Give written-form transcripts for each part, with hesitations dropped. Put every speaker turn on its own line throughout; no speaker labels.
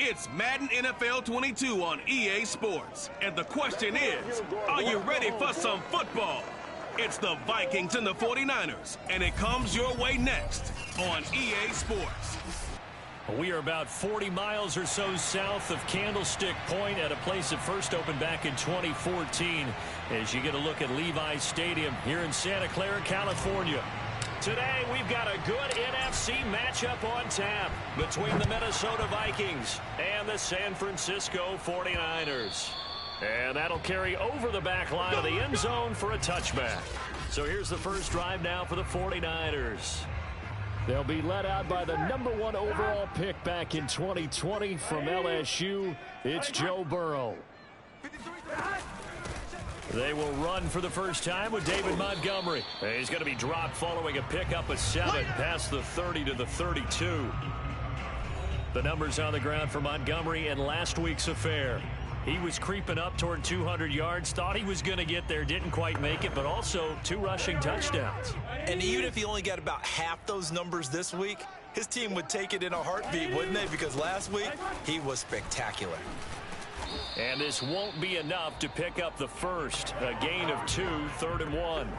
It's Madden NFL 22 on EA Sports. And the question is, are you ready for some football? It's the Vikings and the 49ers, and it comes your way next on EA Sports.
We are about 40 miles or so south of Candlestick Point at a place that first opened back in 2014 as you get a look at Levi's Stadium here in Santa Clara, California. Today, we've got a good NFC matchup on tap between the Minnesota Vikings and the San Francisco 49ers. And that'll carry over the back line of the end zone for a touchback. So here's the first drive now for the 49ers. They'll be led out by the #1 overall pick back in 2020 from LSU. It's Joe Burrow. They will run for the first time with David Montgomery. He's going to be dropped following a pickup of 7 past the 30 to the 32. The numbers on the ground for Montgomery in last week's affair. He was creeping up toward 200 yards, thought he was going to get there, didn't quite make it, but also 2 rushing touchdowns.
And even if he only got about half those numbers this week, his team would take it in a heartbeat, wouldn't they? Because last week, he was spectacular.
And this won't be enough to pick up the first. A gain of 2, 3rd and 1.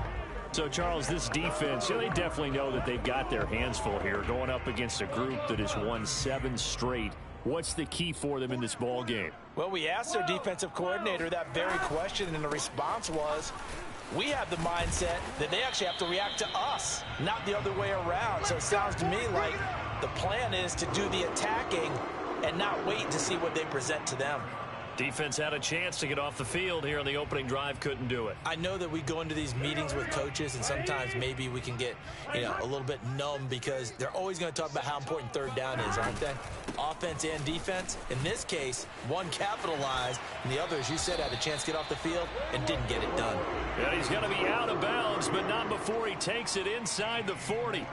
So, Charles, this defense, they definitely know that they've got their hands full here, going up against a group that has won 7 straight. What's the key for them in this ball game?
Well, we asked their defensive coordinator that very question, and the response was, we have the mindset that they actually have to react to us, not the other way around. So it sounds to me like the plan is to do the attacking and not wait to see what they present to them.
Defense had a chance to get off the field here on the opening drive, couldn't do it.
I know that we go into these meetings with coaches, and sometimes maybe we can get, a little bit numb because they're always going to talk about how important 3rd down is, aren't they? Offense and defense. In this case, one capitalized, and the other, as you said, had a chance to get off the field and didn't get it done.
Yeah, he's going to be out of bounds, but not before he takes it inside the 40.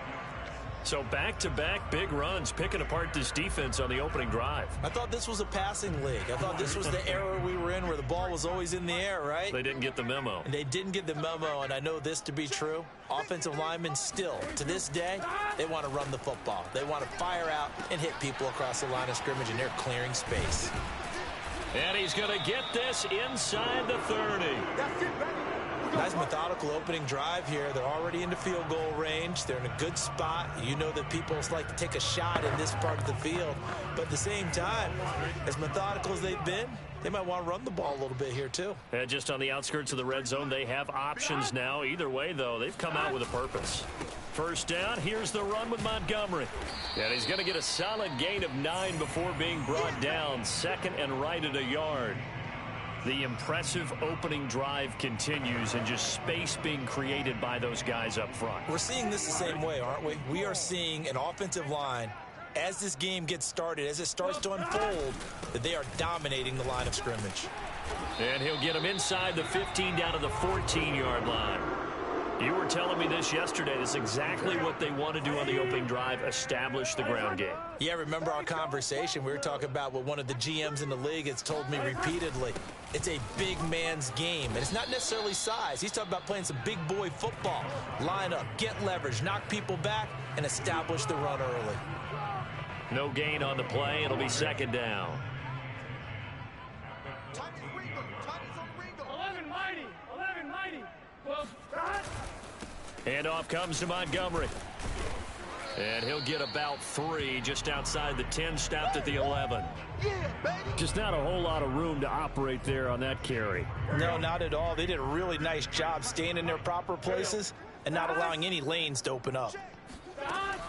So back-to-back big runs, picking apart this defense on the opening drive.
I thought this was a passing league. I thought this was the era we were in where the ball was always in the air, right?
They didn't get the memo.
And they didn't get the memo, and I know this to be true. Offensive linemen still, to this day, they want to run the football. They want to fire out and hit people across the line of scrimmage, and they're clearing space.
And he's going to get this inside the 30.
Nice methodical opening drive here. They're already into field goal range. They're in a good spot. You know that people like to take a shot in this part of the field. But at the same time, as methodical as they've been, they might want to run the ball a little bit here too.
And just on the outskirts of the red zone, they have options now. Either way, though, they've come out with a purpose. First down, here's the run with Montgomery. And he's going to get a solid gain of 9 before being brought down. Second and right at a yard. The impressive opening drive continues and just space being created by those guys up front.
We're seeing this the same way, aren't we? We are seeing an offensive line, as this game gets started, as it starts to unfold, that they are dominating the line of scrimmage.
And he'll get him inside the 15 down to the 14-yard line. You were telling me this yesterday. This is exactly what they want to do on the opening drive, establish the ground game.
Yeah, remember our conversation? We were talking about what one of the GMs in the league has told me repeatedly. It's a big man's game, and it's not necessarily size. He's talking about playing some big boy football. Line up, get leverage, knock people back, and establish the run early.
No gain on the play. It'll be 2nd down.
11 mighty. Well,
And off comes to Montgomery. And he'll get about 3 just outside the 10, stopped at the 11. Just not a whole lot of room to operate there on that carry.
No, not at all. They did a really nice job staying in their proper places and not allowing any lanes to open up.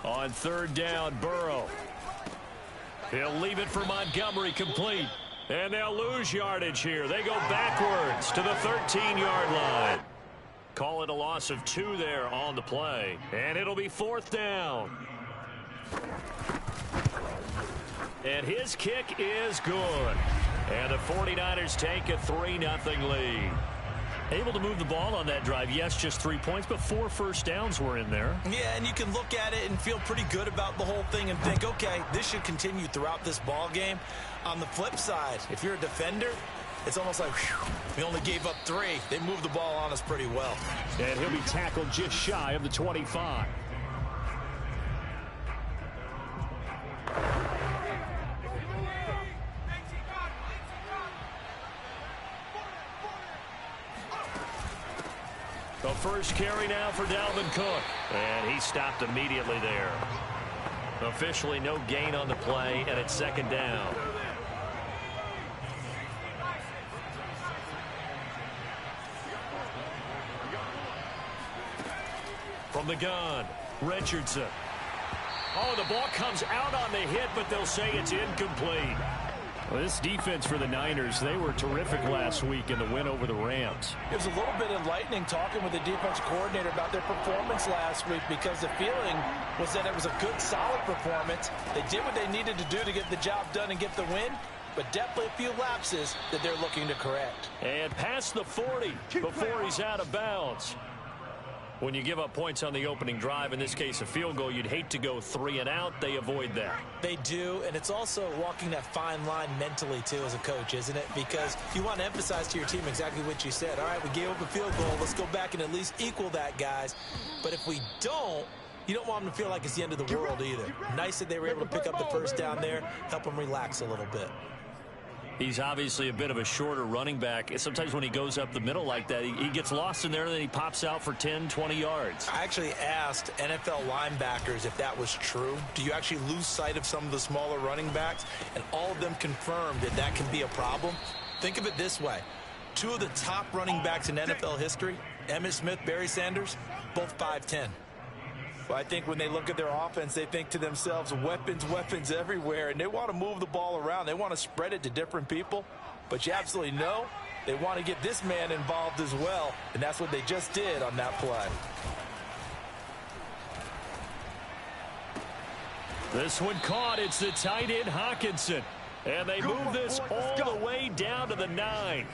On 3rd down, Burrow. He'll leave it for Montgomery complete. And they'll lose yardage here. They go backwards to the 13-yard line. Call it a loss of 2 there on the play. And it'll be 4th down. And his kick is good. And the 49ers take a 3-0 lead. Able to move the ball on that drive. Yes, just 3 points, but 4 first downs were in there.
Yeah, and you can look at it and feel pretty good about the whole thing and think, okay, this should continue throughout this ball game. On the flip side, if you're a defender, it's almost like, whew, we only gave up 3. They moved the ball on us pretty well.
And he'll be tackled just shy of the 25. first carry now for Dalvin Cook. And he stopped immediately there. Officially no gain on the play, and it's second down. From the gun, Richardson. Oh, the ball comes out on the hit, but they'll say it's incomplete. Well, this defense for the Niners, they were terrific last week in the win over the Rams.
It was a little bit enlightening talking with the defense coordinator about their performance last week, because the feeling was that it was a good, solid performance. They did what they needed to do to get the job done and get the win, but definitely a few lapses that they're looking to correct.
And past the 40 before he's out of bounds. When you give up points on the opening drive, in this case a field goal, you'd hate to go 3 and out. They avoid that.
They do, and it's also walking that fine line mentally, too, as a coach, isn't it? Because you want to emphasize to your team exactly what you said. All right, we gave up a field goal. Let's go back and at least equal that, guys. But if we don't, you don't want them to feel like it's the end of the world either. Nice that they were able to pick up the first down there, help them relax a little bit.
He's obviously a bit of a shorter running back. Sometimes when he goes up the middle like that, he gets lost in there, and then he pops out for 10, 20 yards.
I actually asked NFL linebackers if that was true. Do you actually lose sight of some of the smaller running backs? And all of them confirmed that that can be a problem. Think of it this way. 2 of the top running backs in NFL history, Emmitt Smith, Barry Sanders, both 5'10". Well, I think when they look at their offense, they think to themselves, weapons, weapons everywhere, and they want to move the ball around. They want to spread it to different people, but you absolutely know they want to get this man involved as well, and that's what they just did on that play.
This one caught. It's the tight end, Hawkinson, and they move this all the way down to the 9.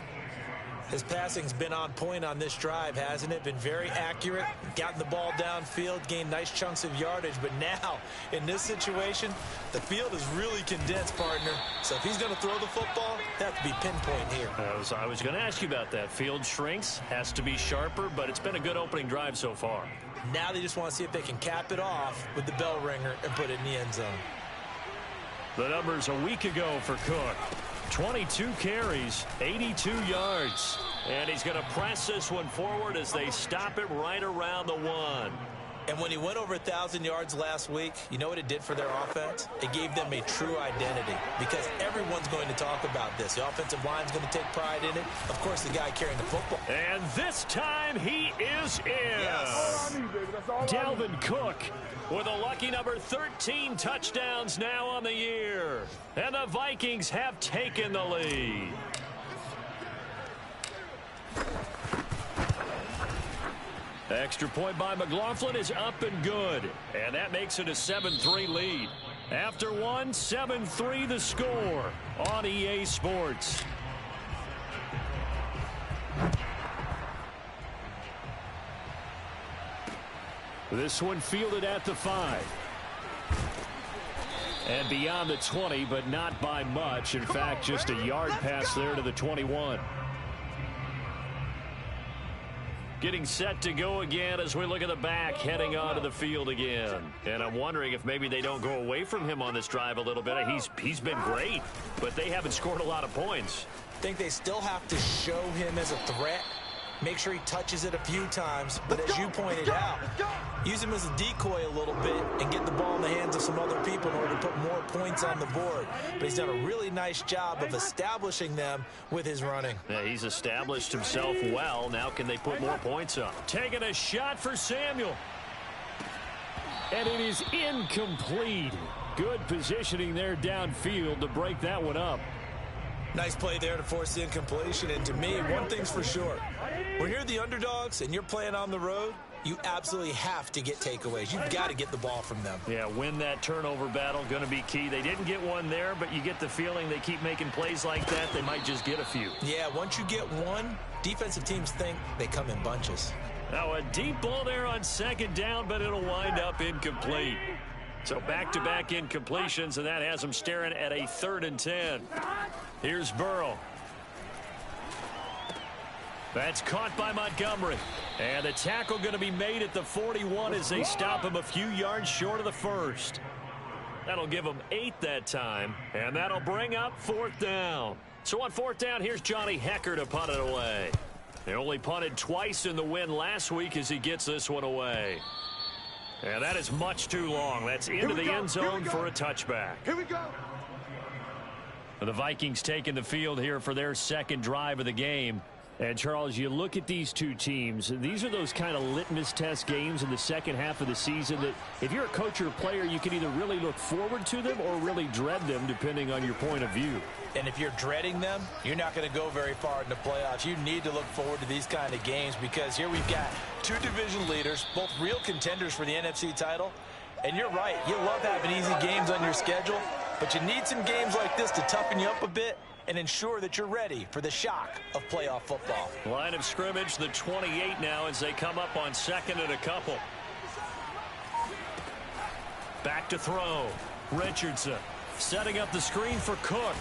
His passing's been on point on this drive, hasn't it? Been very accurate, gotten the ball downfield, gained nice chunks of yardage. But now, in this situation, the field is really condensed, partner. So if he's going to throw the football, that has to be pinpoint here.
I was going to ask you about that. Field shrinks, has to be sharper, but it's been a good opening drive so far.
Now they just want to see if they can cap it off with the bell ringer and put it in the end zone.
The numbers a week ago for Cook. 22 carries, 82 yards. And he's going to press this one forward as they stop it right around the 1.
And when he went over 1,000 yards last week, you know what it did for their offense? It gave them a true identity, because everyone's going to talk about this. The offensive line's going to take pride in it. Of course, the guy carrying the football.
And this time he is in.
Yes.
Dalvin Cook with a lucky number 13 touchdowns now on the year. And the Vikings have taken the lead. Extra point by McLaughlin is up and good. And that makes it a 7-3 lead. After one, 7-3 the score on EA Sports. This one fielded at the 5. And beyond the 20, but not by much. In fact, just a yard pass there to the 21. Getting set to go again as we look at the back, heading onto the field again. And I'm wondering if maybe they don't go away from him on this drive a little bit. He's been great, but they haven't scored a lot of points.
I think they still have to show him as a threat. Make sure he touches it a few times. But as you pointed out, use him as a decoy a little bit and get the ball in the hands of some other people in order to put more points on the board. But he's done a really nice job of establishing them with his running.
Yeah, he's established himself well. Now can they put more points up? Taking a shot for Samuel. And it is incomplete. Good positioning there downfield to break that one up.
Nice play there to force the incompletion. And to me, one thing's for sure. When you're the underdogs and you're playing on the road, you absolutely have to get takeaways. You've got to get the ball from them.
Yeah, win that turnover battle, going to be key. They didn't get one there, but you get the feeling they keep making plays like that, they might just get a few.
Yeah, once you get one, defensive teams think they come in bunches.
Now a deep ball there on second down, but it'll wind up incomplete. So back-to-back incompletions, and that has them staring at a 3rd and 10. Here's Burrow. That's caught by Montgomery. And the tackle going to be made at the 41 as they stop him a few yards short of the first. That'll give them 8 that time, and that'll bring up 4th down. So on 4th down, here's Johnny Hecker to punt it away. They only punted twice in the win last week as he gets this one away. And that is much too long. That's into the end zone for a touchback.
Here we go.
The Vikings taking the field here for their second drive of the game. And, Charles, you look at these two teams, these are those kind of litmus test games in the second half of the season that if you're a coach or a player, you can either really look forward to them or really dread them, depending on your point of view.
And if you're dreading them, you're not going to go very far in the playoffs. You need to look forward to these kind of games because here we've got two division leaders, both real contenders for the NFC title. And you're right, you love having easy games on your schedule, but you need some games like this to toughen you up a bit and ensure that you're ready for the shock of playoff football.
Line of scrimmage, the 28 now as they come up on second and a couple. Back to throw. Richardson setting up the screen for Cook.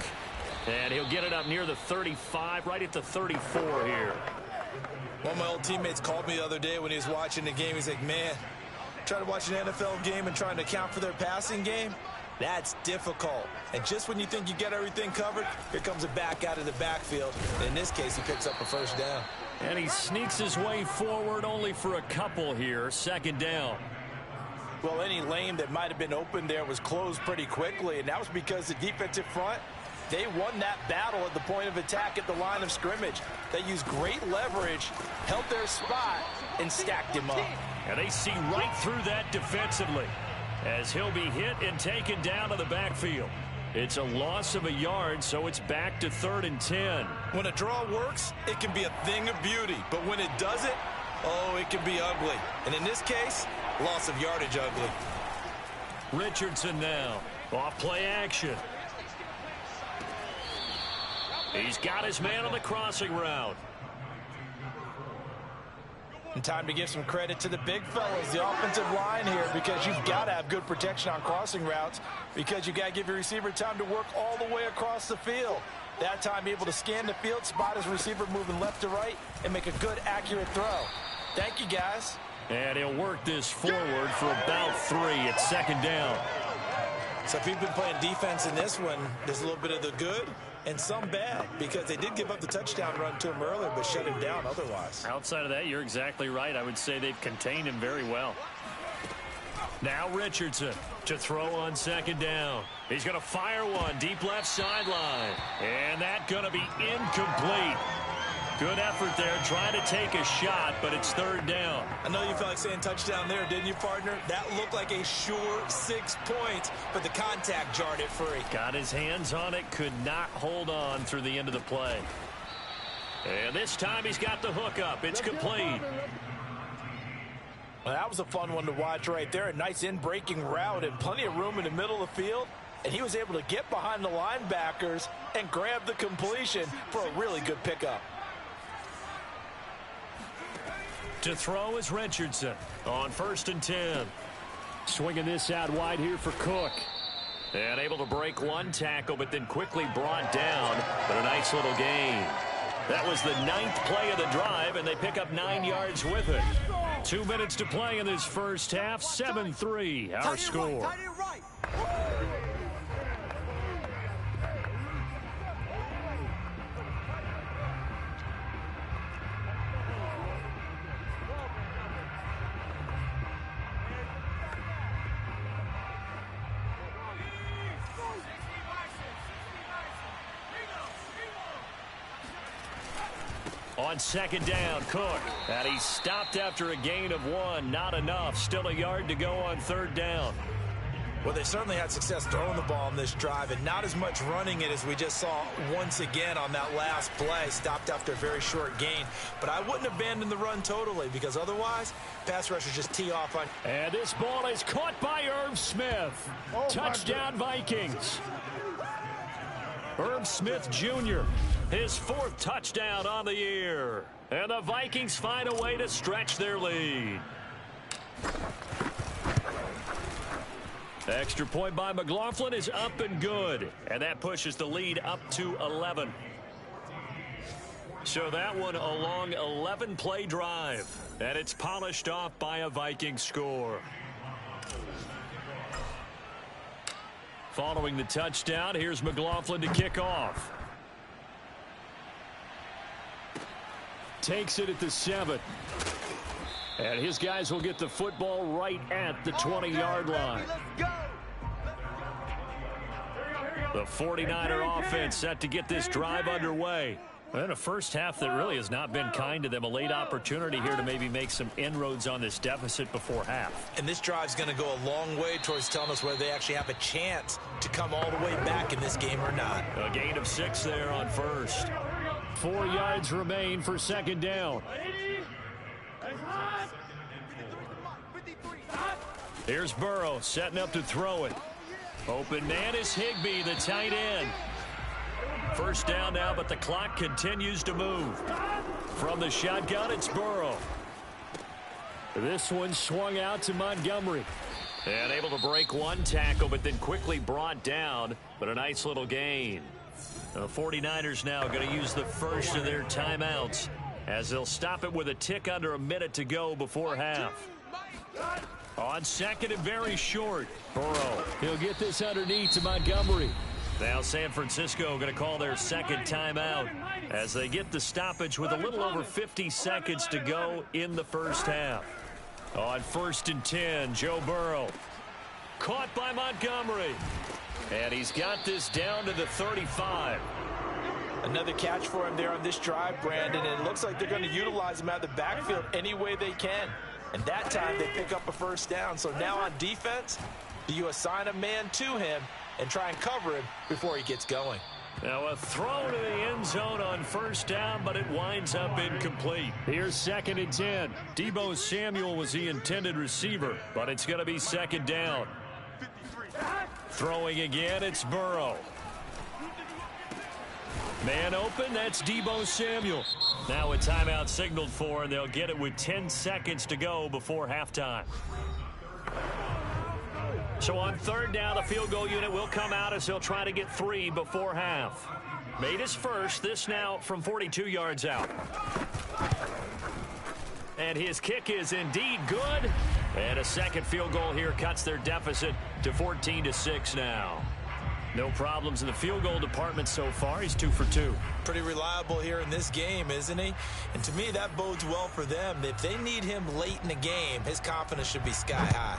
And he'll get it up near the 35, right at the 34 here.
One of my old teammates called me the other day when he was watching the game. He's like, man, trying to watch an NFL game and trying to account for their passing game, that's difficult. And just when you think you get everything covered, here comes a back out of the backfield. And in this case, he picks up a first down.
And he sneaks his way forward only for a couple here. Second down.
Well, any lane that might have been open there was closed pretty quickly, and that was because the defensive front, they won that battle at the point of attack at the line of scrimmage. They used great leverage, held their spot, and stacked him up.
And they see right through that defensively as he'll be hit and taken down to the backfield. It's a loss of a yard, so it's back to 3rd and 10.
When a draw works, it can be a thing of beauty. But when it doesn't, oh, it can be ugly. And in this case, loss of yardage ugly.
Richardson now. Off play action. He's got his man on the crossing route.
And time to give some credit to the big fellas, the offensive line here, because you've got to have good protection on crossing routes because you got to give your receiver time to work all the way across the field. That time, be able to scan the field, spot his receiver moving left to right, and make a good, accurate throw. Thank you, guys.
And he'll work this forward for about 3 at second down.
So if you've been playing defense in this one, there's a little bit of the good and some bad because they did give up the touchdown run to him earlier but shut him down otherwise.
Outside of that, you're exactly right. I would say they've contained him very well. Now Richardson to throw on second down. He's going to fire one deep left sideline. And that's going to be incomplete. Good effort there, trying to take a shot, but it's 3rd down.
I know you felt like saying touchdown there, didn't you, partner? That looked like a sure 6 points, but the contact jarred it free.
Got his hands on it, could not hold on through the end of the play. And this time he's got the hook up. It's complete.
Well, that was a fun one to watch right there. A nice in-breaking route and plenty of room in the middle of the field. And he was able to get behind the linebackers and grab the completion for a really good pickup.
To throw is Richardson on 1st and 10. Swinging this out wide here for Cook. And able to break one tackle, but then quickly brought down. But a nice little gain. That was the 9th play of the drive, and they pick up 9 yards with it. 2 minutes to play in this first half. 7-3, our score. On second down, Cook. And he stopped after a gain of 1. Not enough. Still a yard to go on 3rd down.
Well, they certainly had success throwing the ball on this drive and not as much running it as we just saw once again on that last play. Stopped after a very short gain. But I wouldn't abandon the run totally because otherwise, pass rushers just tee off on.
And this ball is caught by Irv Smith. Touchdown, Vikings. Irv Smith Jr., his 4th touchdown on the year. And the Vikings find a way to stretch their lead. Extra point by McLaughlin is up and good. And that pushes the lead up to 11. So that one a long 11-play drive. And it's polished off by a Viking score. Following the touchdown, here's McLaughlin to kick off. takes it at the 7. And his guys will get the football right at the 20-yard line. The 49er offense set to get this drive underway. And a first half that really has not been kind to them. A late opportunity here to maybe make some inroads on this deficit before half.
And this drive's going to go a long way towards telling us whether they actually have a chance to come all the way back in this game or not.
A gain of 6 there on first. 4 yards remain for second down. Here's Burrow setting up to throw it. Open man is Higbee, the tight end. First down now, but the clock continues to move. From the shotgun, it's Burrow. This one swung out to Montgomery. And able to break one tackle, but then quickly brought down. But a nice little gain. The 49ers now going to use the first of their timeouts as they'll stop it with a tick under a minute to go before half. On second and very short, Burrow. He'll get this underneath to Montgomery. Now San Francisco going to call their second timeout as they get the stoppage with a little over 50 seconds to go in the first half. On 1st and 10, Joe Burrow. Caught by Montgomery. And he's got this down to the 35.
Another catch for him there on this drive, Brandon, and it looks like they're going to utilize him out of the backfield any way they can. And that time they pick up a first down. So now on defense, do you assign a man to him and try and cover him before he gets going?
Now a throw to the end zone on first down, but it winds up incomplete. Here's 2nd and 10. Deebo Samuel was the intended receiver, but it's going to be second down. Throwing again, it's Burrow. Man open, that's Deebo Samuel. Now a timeout signaled for, and they'll get it with 10 seconds to go before halftime. So on third down, the field goal unit will come out as he'll try to get 3 before half. Made his first, this now from 42 yards out. And his kick is indeed good. And a second field goal here cuts their deficit to 14-6 now. No problems in the field goal department so far. He's 2 for 2.
Pretty reliable here in this game, isn't he? And to me, that bodes well for them. If they need him late in the game, his confidence should be sky high.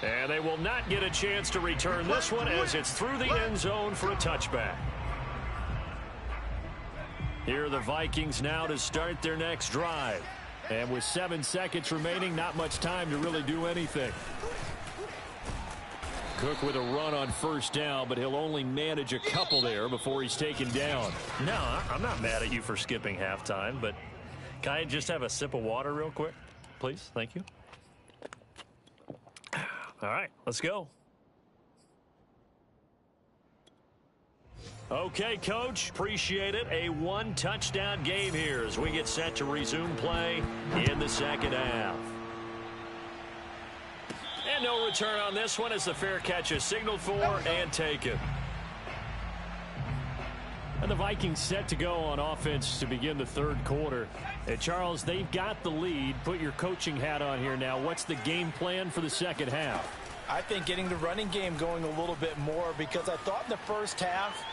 And they will not get a chance to return this one as it's through the end zone for a touchback. Here are the Vikings now to start their next drive. And with 7 seconds remaining, not much time to really do anything. Cook with a run on first down, but he'll only manage a couple there before he's taken down. No, I'm not mad at you for skipping halftime, but can I just have a sip of water real quick, please? Thank you. All right, let's go. Okay, Coach, appreciate it. A 1-touchdown game here as we get set to resume play in the second half. And no return on this one as the fair catch is signaled for and taken. And the Vikings set to go on offense to begin the third quarter. And Charles, they've got the lead. Put your coaching hat on here now. What's the game plan for the second half?
I think getting the running game going a little bit more, because I thought in the first half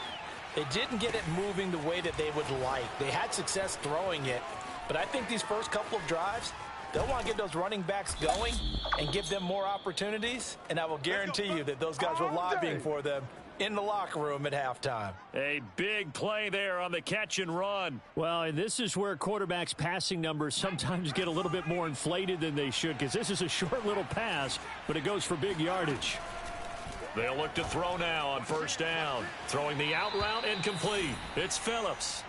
they didn't get it moving the way that they would like. They had success throwing it, but I think these first couple of drives, they'll want to get those running backs going and give them more opportunities, and I will guarantee you that those guys were lobbying for them in the locker room at halftime.
A big play there on the catch and run. Well, and this is where quarterbacks' passing numbers sometimes get a little bit more inflated than they should, because this is a short little pass, but it goes for big yardage. They'll look to throw now on first down. Throwing the out route incomplete. It's Phillips.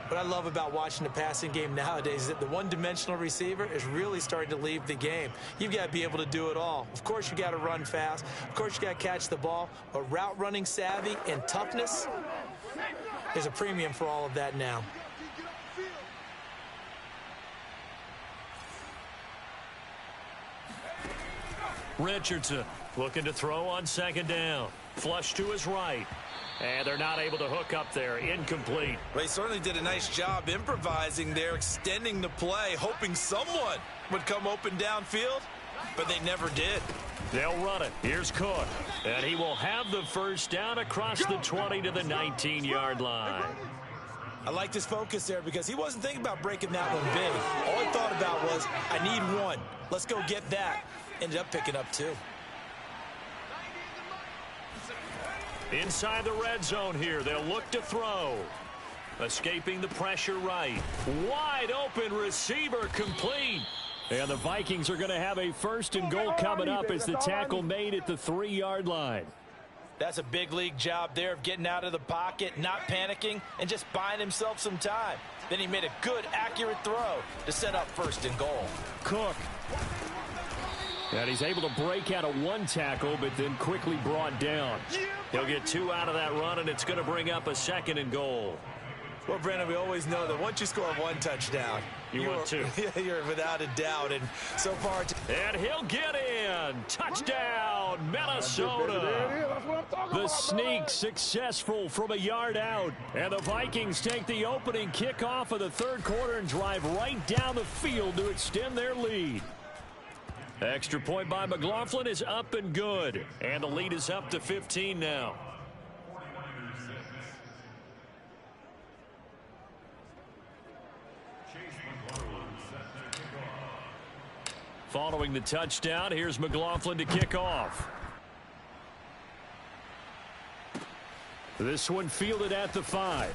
What I love about watching the passing game nowadays is that the one-dimensional receiver is really starting to leave the game. You've got to be able to do it all. Of course, you got to run fast. Of course, you got to catch the ball. But route running savvy and toughness is a premium for all of that now.
Richardson looking to throw on second down. Flush to his right. And they're not able to hook up there. Incomplete.
They certainly did a nice job improvising there, extending the play, hoping someone would come open downfield. but they never did.
They'll run it. Here's Cook. And he will have the first down across the 20 to the 19-yard line.
I liked his focus there because he wasn't thinking about breaking that one big. All he thought about was, I need one. Let's go get that. Ended up picking up two.
Inside the red zone here, they'll look to throw. Escaping the pressure right. Wide open receiver complete. And the Vikings are going to have a first and goal coming up as the tackle made at the 3-yard line.
That's a big league job there of getting out of the pocket, not panicking, and just buying himself some time. Then he made a good, accurate throw to set up first and goal.
Cook. And he's able to break out of one tackle, but then quickly brought down. He'll get 2 out of that run, and it's going to bring up a second and goal.
Well, Brandon, we always know that once you score 1 touchdown,
want 2.
You're without a doubt. And so far,
and he'll get in. Touchdown, Minnesota. The sneak successful from a yard out. And the Vikings take the opening kickoff of the third quarter and drive right down the field to extend their lead. Extra point by McLaughlin is up and good. And the lead is up to 15 now. Following the touchdown, here's McLaughlin to kick off. This one fielded at the 5.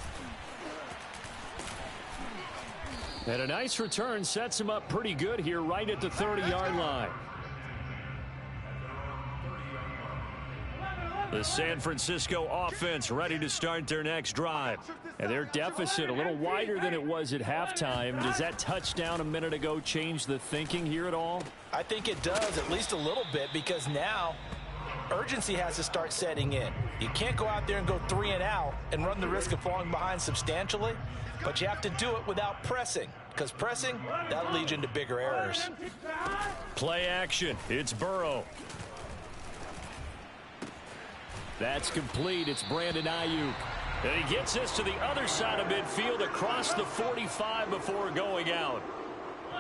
And a nice return sets him up pretty good here right at the 30-yard line. The San Francisco offense ready to start their next drive. And their deficit a little wider than it was at halftime. Does that touchdown a minute ago change the thinking here at all?
I think it does, at least a little bit, because now urgency has to start setting in. You can't go out there and go 3 and out and run the risk of falling behind substantially, but you have to do it without pressing, because pressing, that'll lead you into bigger errors.
Play action. It's Burrow. That's complete. It's Brandon Ayuk. And he gets this to the other side of midfield across the 45 before going out.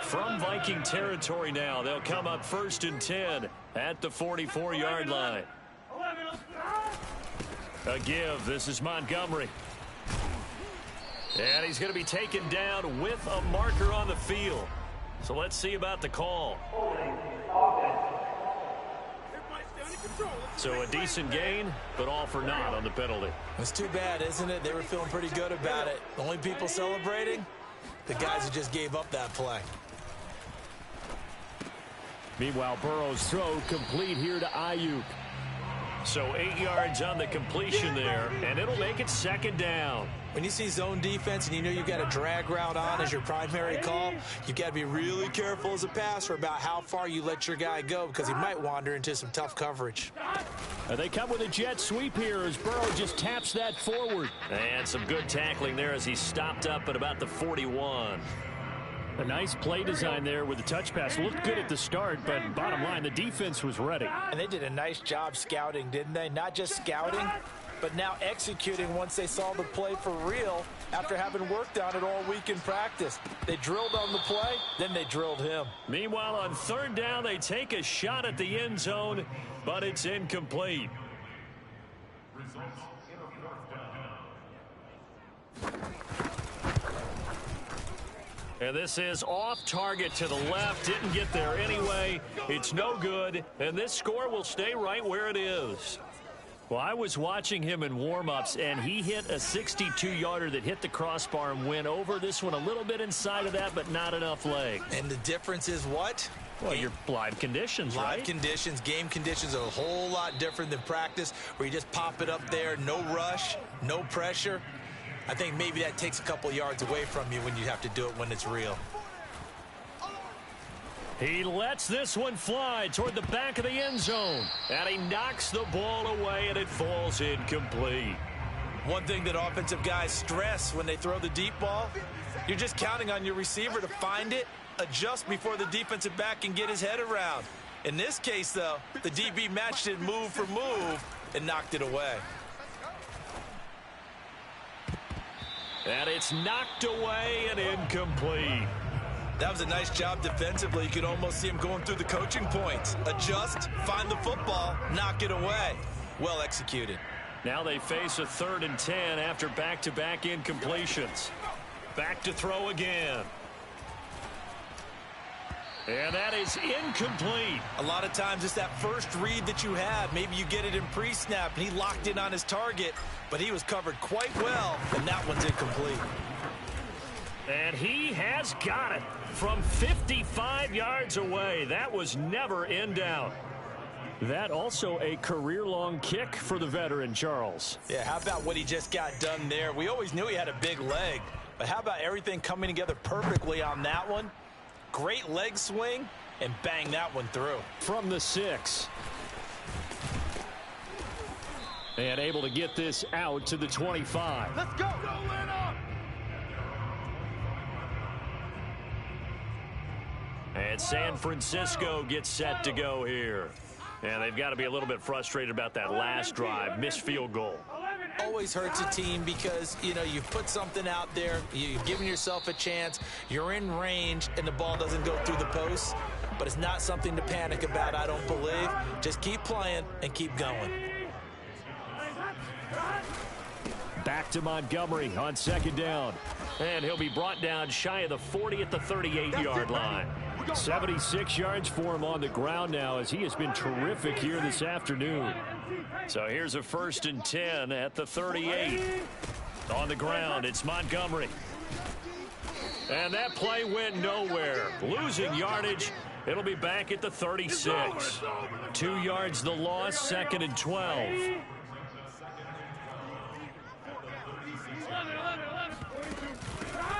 From Viking territory now, they'll come up 1st and 10 at the 44-yard line. A give. This is Montgomery. And he's going to be taken down with a marker on the field. So let's see about the call. So a decent gain, but all for naught on the penalty.
It's too bad, isn't it? They were feeling pretty good about it. The only people celebrating, the guys who just gave up that play.
Meanwhile, Burrow's throw complete here to Ayuk. So 8 yards on the completion there, and it'll make it 2nd down.
When you see zone defense and you know you've got a drag route on as your primary call, you've got to be really careful as a passer about how far you let your guy go, because he might wander into some tough coverage.
They come with a jet sweep here as Burrow just taps that forward. And some good tackling there as he stopped up at about the 41. A nice play design there with the touch pass. Looked good at the start, but bottom line, the defense was ready.
And they did a nice job scouting, didn't they? Not just scouting, but now executing once they saw the play for real after having worked on it all week in practice. They drilled on the play, then they drilled him.
Meanwhile, on 3rd down, they take a shot at the end zone, but it's incomplete. And this is off target to the left. Didn't get there anyway. It's no good. And this score will stay right where it is. Well, I was watching him in warm-ups, and he hit a 62-yarder that hit the crossbar and went over. This one a little bit inside of that, but not enough leg.
And the difference is what?
Well, your live conditions, right?
Live conditions, game conditions are a whole lot different than practice, where you just pop it up there, no rush, no pressure. I think maybe that takes a couple yards away from you when you have to do it when it's real.
He lets this one fly toward the back of the end zone. And he knocks the ball away, and it falls incomplete.
One thing that offensive guys stress when they throw the deep ball, you're just counting on your receiver to find it, adjust before the defensive back can get his head around. In this case, though, the DB matched it move for move and knocked it away.
And it's knocked away and incomplete.
That was a nice job defensively. You could almost see him going through the coaching points. Adjust, find the football, knock it away. Well executed.
Now they face a 3rd and 10 after back-to-back incompletions. Back to throw again. And that is incomplete.
A lot of times it's that first read that you have. Maybe you get it in pre-snap, and he locked in on his target, but he was covered quite well, and that one's incomplete.
And he has got it from 55 yards away. That was never in doubt. That also a career-long kick for the veteran, Charles.
Yeah, how about what he just got done there? We always knew he had a big leg, but how about everything coming together perfectly on that one? Great leg swing, and bang that one through.
From the 6. And able to get this out to the 25.
Let's go.
And San Francisco gets set to go here. And they've got to be a little bit frustrated about that last drive. Missed field goal.
Always hurts a team because, you know, you've put something out there, you've given yourself a chance, you're in range, and the ball doesn't go through the post. But it's not something to panic about, I don't believe. Just keep playing and keep going.
Back to Montgomery on 2nd down. And he'll be brought down shy of the 40 at the 38-yard line. 76 yards for him on the ground now as he has been terrific here this afternoon. So here's a 1st and 10 at the 38. On the ground, it's Montgomery. And that play went nowhere. Losing yardage. It'll be back at the 36. 2 yards the loss, 2nd and 12.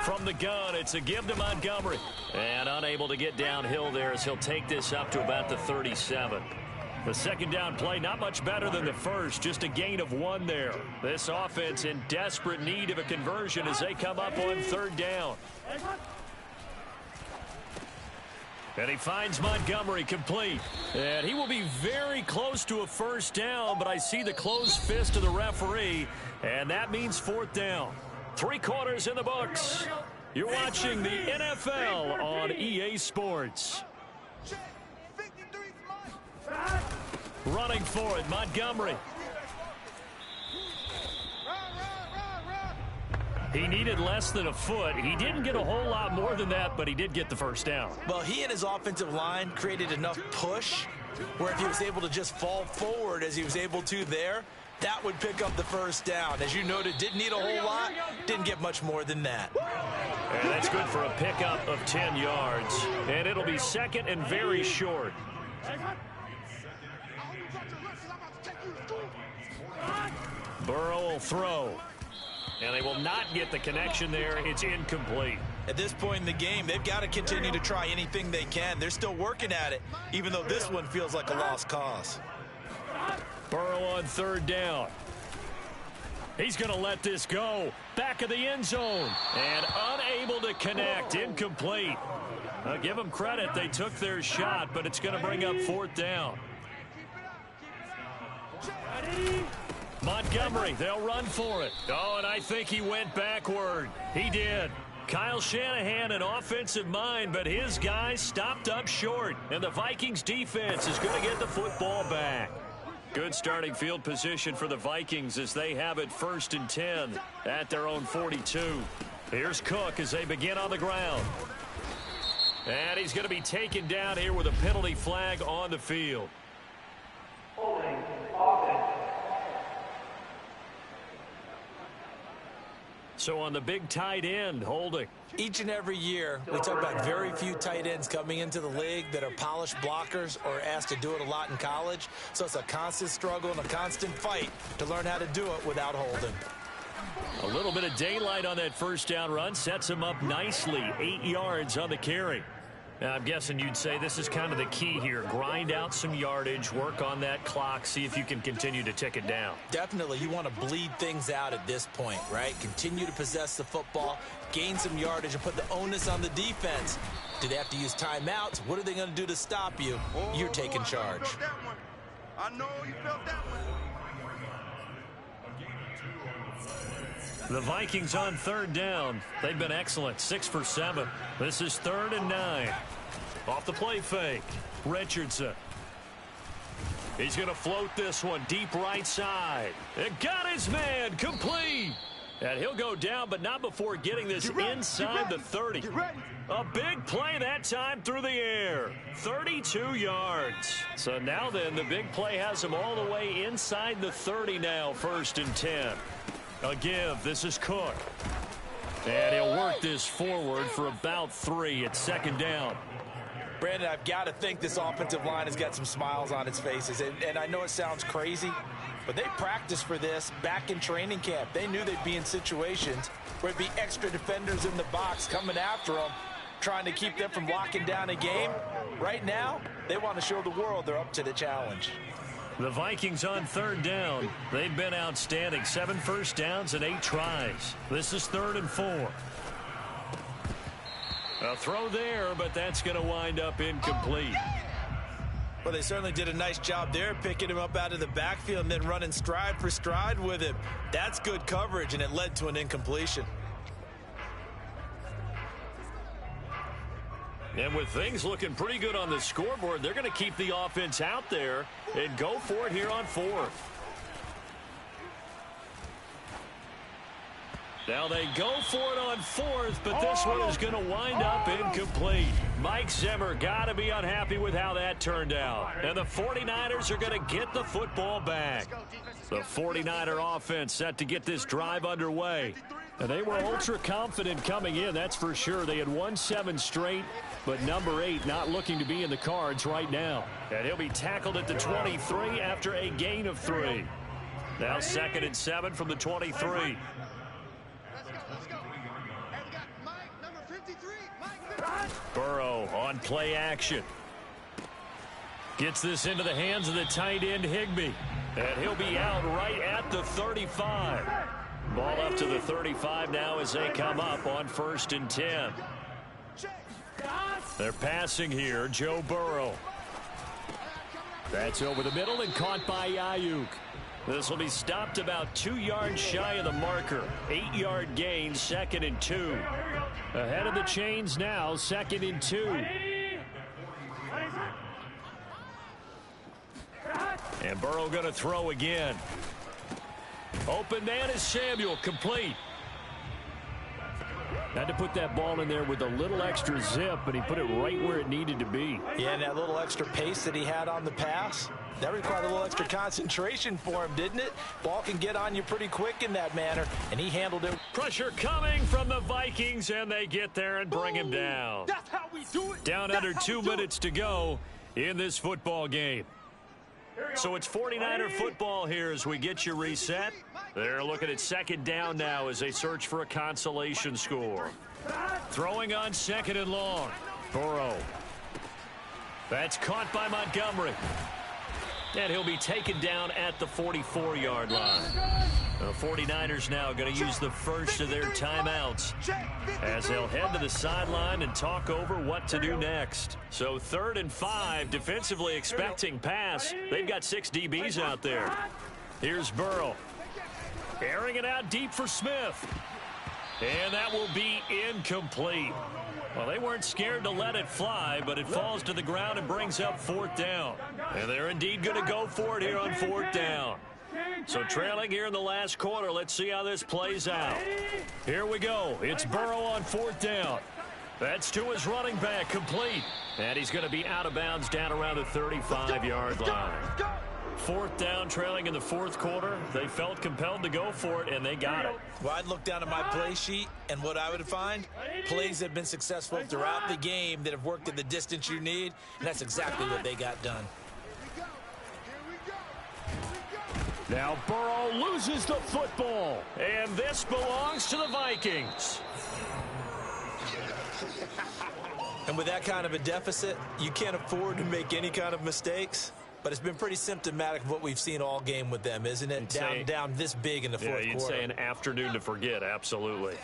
From the gun, it's a give to Montgomery. And unable to get downhill there as he'll take this up to about the 37. The 2nd down play not much better than the first, just a gain of 1 there. This offense in desperate need of a conversion as they come up on 3rd down. And he finds Montgomery complete. And he will be very close to a 1st down, but I see the closed fist of the referee, and that means 4th down. 3 quarters in the books. You're watching the NFL on EA Sports. Running for it, Montgomery. He needed less than a foot. He didn't get a whole lot more than that, but he did get the 1st down.
Well, he and his offensive line created enough push where if he was able to just fall forward as he was able to there, that would pick up the 1st down. As you noted, didn't need a whole lot, didn't get much more than that.
And that's good for a pickup of 10 yards. And it'll be 2nd and very short. Burrow will throw. And they will not get the connection there. It's incomplete.
At this point in the game, they've got to continue to try anything they can. They're still working at it, even though this one feels like a lost cause.
Burrow on 3rd down. He's going to let this go. Back of the end zone. And unable to connect. Incomplete. I'll give them credit. They took their shot, but it's going to bring up 4th down. Montgomery, they'll run for it. Oh, and I think he went backward. He did. Kyle Shanahan, an offensive mind, but his guys stopped up short. And the Vikings defense is going to get the football back. Good starting field position for the Vikings as they have it 1st and 10 at their own 42. Here's Cook as they begin on the ground. And he's going to be taken down here with a penalty flag on the field.
Holding offense.
So on the big tight end, holding.
Each and every year, we talk about very few tight ends coming into the league that are polished blockers or asked to do it a lot in college. So it's a constant struggle and a constant fight to learn how to do it without holding.
A little bit of daylight on that 1st down run sets him up nicely. 8 yards on the carry. Now, I'm guessing you'd say this is kind of the key here. Grind out some yardage, work on that clock, see if you can continue to tick it down.
Definitely, you want to bleed things out at this point, right? Continue to possess the football, gain some yardage, and put the onus on the defense. Do they have to use timeouts? What are they going to do to stop you? You're taking charge.
I know you felt that one.
The Vikings on third down. They've been excellent, 6 for 7. This is 3rd and 9. Off the play fake, Richardson. He's going to float this one deep right side. It got his man, complete. And he'll go down, but not before getting this inside the 30. A big play that time through the air. 32 yards. So now then, the big play has him all the way inside the 30 now, 1st and 10. A give. This is Cook. And he'll work this forward for about 3 at 2nd down.
Brandon, I've got to think this offensive line has got some smiles on its faces. And I know it sounds crazy, but they practiced for this back in training camp. They knew they'd be in situations where it'd be extra defenders in the box coming after them, trying to keep them from locking down a game. Right now, they want to show the world they're up to the challenge.
The Vikings on 3rd down. They've been outstanding. 7 first downs and 8 tries. This is 3rd and 4. A throw there, but that's going to wind up incomplete.
Well, they certainly did a nice job there, picking him up out of the backfield and then running stride for stride with him. That's good coverage, and it led to an incompletion.
And with things looking pretty good on the scoreboard, they're going to keep the offense out there and go for it here on 4th. Now they go for it on 4th, but this one is going to wind up incomplete. Mike Zimmer got to be unhappy with how that turned out. And the 49ers are going to get the football back. The 49er offense set to get this drive underway. And they were ultra confident coming in, that's for sure. They had won 7 straight, but number 8 not looking to be in the cards right now. And he'll be tackled at the 23 after a gain of 3. Now 2nd and 7 from the 23. Burrow on play action. Gets this into the hands of the tight end Higbee. And he'll be out right at the 35. Ball up to the 35 now as they come up on 1st and 10. They're passing here, Joe Burrow. That's over the middle and caught by Ayuk. This will be stopped about 2 yards shy of the marker. 8-yard gain, 2nd and 2. Ahead of the chains now, 2nd and 2. And Burrow going to throw again. Open man is Samuel, complete. Had to put that ball in there with a little extra zip, but he put it right where it needed to be.
Yeah, and that little extra pace that he had on the pass, that required a little extra concentration for him, didn't it? Ball can get on you pretty quick in that manner, and he handled it.
Pressure coming from the Vikings, and they get there and bring him down.
That's how we do it.
Down under 2 minutes to go in this football game. So it's 49er football here as we get you reset. They're looking at 2nd down now as they search for a consolation score. Throwing on 2nd and long. Burrow. That's caught by Montgomery. And he'll be taken down at the 44-yard line. The 49ers now going to use the first of their timeouts as they'll head to the sideline and talk over what to do next. So 3rd and 5, defensively expecting pass. They've got 6 DBs out there. Here's Burrow. Airing it out deep for Smith. And that will be incomplete. Well, they weren't scared to let it fly, but it falls to the ground and brings up 4th down. And they're indeed going to go for it here on 4th down. So trailing here in the last quarter, let's see how this plays out. Here we go. It's Burrow on 4th down. That's to his running back, complete. And he's going to be out of bounds down around the 35-yard line. 4th down, trailing in the 4th quarter. They felt compelled to go for it, and they got it.
Well, I'd look down at my play sheet, and what I would find, plays that have been successful throughout the game that have worked in the distance you need, and that's exactly what they got done.
Now Burrow loses the football, and this belongs to the Vikings.
And with that kind of a deficit, you can't afford to make any kind of mistakes. But it's been pretty symptomatic of what we've seen all game with them, isn't it? Down this big in the fourth quarter.
Yeah, you'd say an afternoon to forget, absolutely.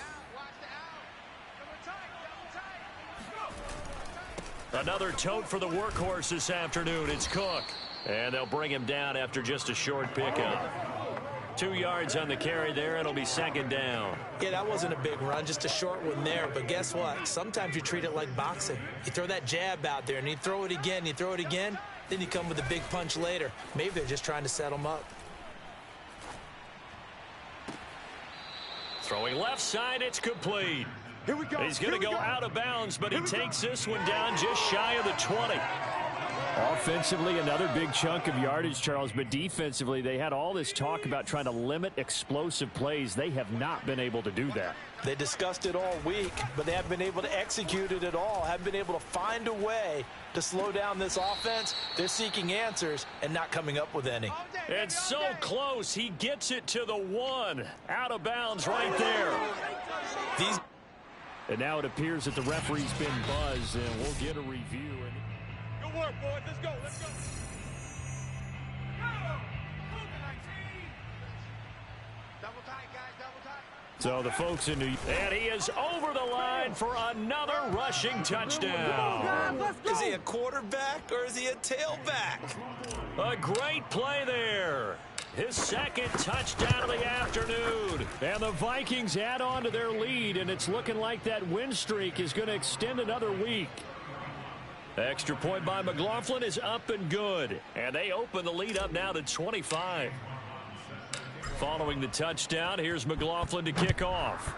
Another tote for the workhorse this afternoon. It's Cook. And they'll bring him down after just a short pickup. 2 yards on the carry there. It'll be second down.
Yeah, that wasn't a big run, just a short one there. But guess what? Sometimes you treat it like boxing. You throw that jab out there, and you throw it again, then you come with a big punch later. Maybe they're just trying to set them up.
Throwing left side, it's complete.
Here we go.
He's going to go out of bounds, but he takes this one down just shy of the 20.
Offensively, another big chunk of yardage, Charles, but defensively, they had all this talk about trying to limit explosive plays. They have not been able to do that.
They discussed it all week, but they haven't been able to execute it at all, haven't been able to find a way to slow down this offense. They're seeking answers and not coming up with any.
It's so close. He gets it to the 1. Out of bounds right there.
And now it appears that the referee's been buzzed, and we'll get a review.
Good work, boys. Let's go. Double tight, guys. Double tight.
So the folks in New York, and he is over the line for another rushing touchdown.
Is he a quarterback or is he a tailback?
A great play there. His second touchdown of the afternoon.
And the Vikings add on to their lead, and it's looking like that win streak is going to extend another week.
Extra point by McLaughlin is up and good. And they open the lead up now to 25. Following the touchdown, here's McLaughlin to kick off.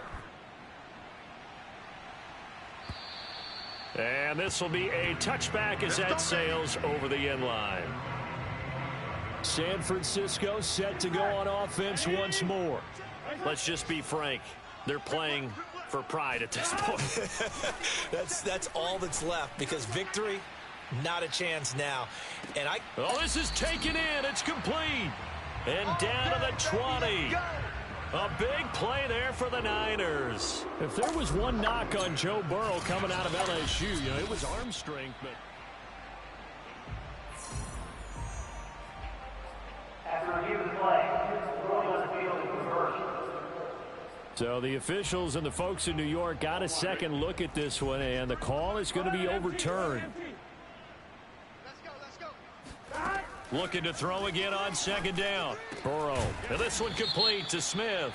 And this will be a touchback as that sails over the end line.
San Francisco set to go on offense once more.
Let's just be frank. They're playing for pride at this point.
That's all that's left, because victory, not a chance now. And
Oh, this is taken in. It's complete. And down to the 20. A big play there for the Niners.
If there was one knock on Joe Burrow coming out of LSU, it was arm strength, but
After review of the play, ruling on the field is reversed.
so the officials and the folks in New York got a second look at this one, and the call is going to be overturned.
Let's go.
Looking to throw again on second down. Burrow. And this one complete to Smith.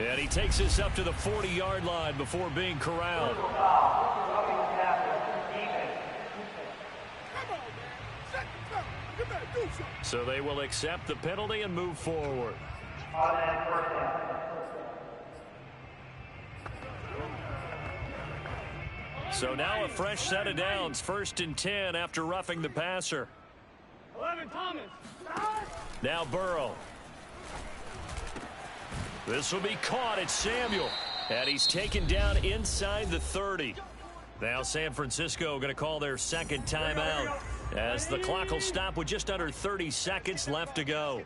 And he takes this up to the 40-yard line before being corralled. So they will accept the penalty and move forward. So now a fresh set of downs. 1st and 10 after roughing the passer.
11 Thomas.
Now Burrow. This will be caught. It's Samuel. And he's taken down inside the 30. Now San Francisco going to call their second timeout as the clock will stop with just under 30 seconds left to go.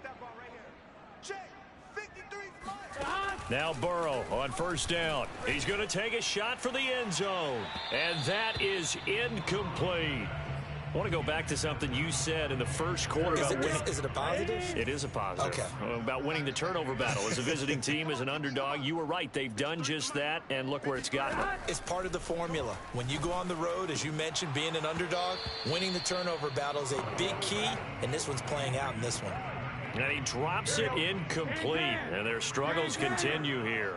Now Burrow on 1st down. He's going to take a shot for the end zone. And that is incomplete. I want to go back to something you said in the first quarter.
Is it a positive?
It is a positive.
Okay.
About winning the turnover battle. As a visiting team, as an underdog, you were right. They've done just that, and look where it's gotten them.
It's part of the formula. When you go on the road, as you mentioned, being an underdog, winning the turnover battle is a big key, and this one's playing out in this one.
And he drops it incomplete, and their struggles continue here.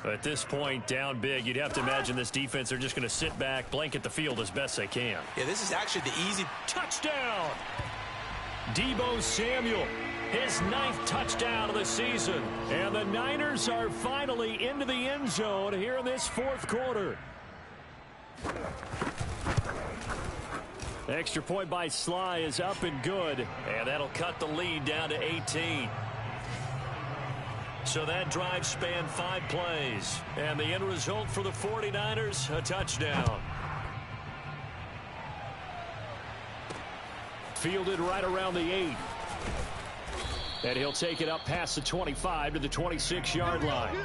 At this point, down big, you'd have to imagine this defense, they're just going to sit back, blanket the field as best they can.
Yeah, this is actually the easy
touchdown. Deebo Samuel, his 9th touchdown of the season. And the Niners are finally into the end zone here in this 4th quarter.
Extra point by Sly is up and good.
And that'll cut the lead down to 18. So that drive spanned 5 plays. And the end result for the 49ers, a touchdown.
Fielded right around the 8. And he'll take it up past the 25 to the 26-yard line.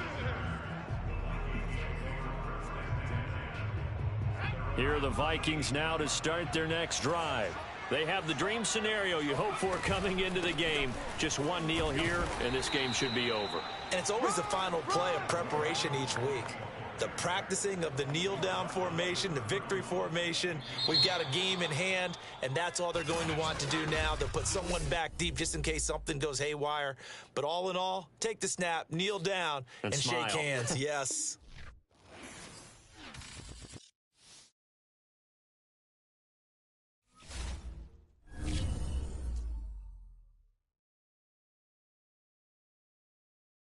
Here are the Vikings now to start their next drive.
They have the dream scenario you hope for coming into the game. Just one kneel here, and this game should be over.
And it's always the final play of preparation each week. The practicing of the kneel-down formation, the victory formation. We've got a game in hand, and that's all they're going to want to do now. They'll put someone back deep just in case something goes haywire. But all in all, take the snap, kneel down, and
smile.
shake hands. Yes.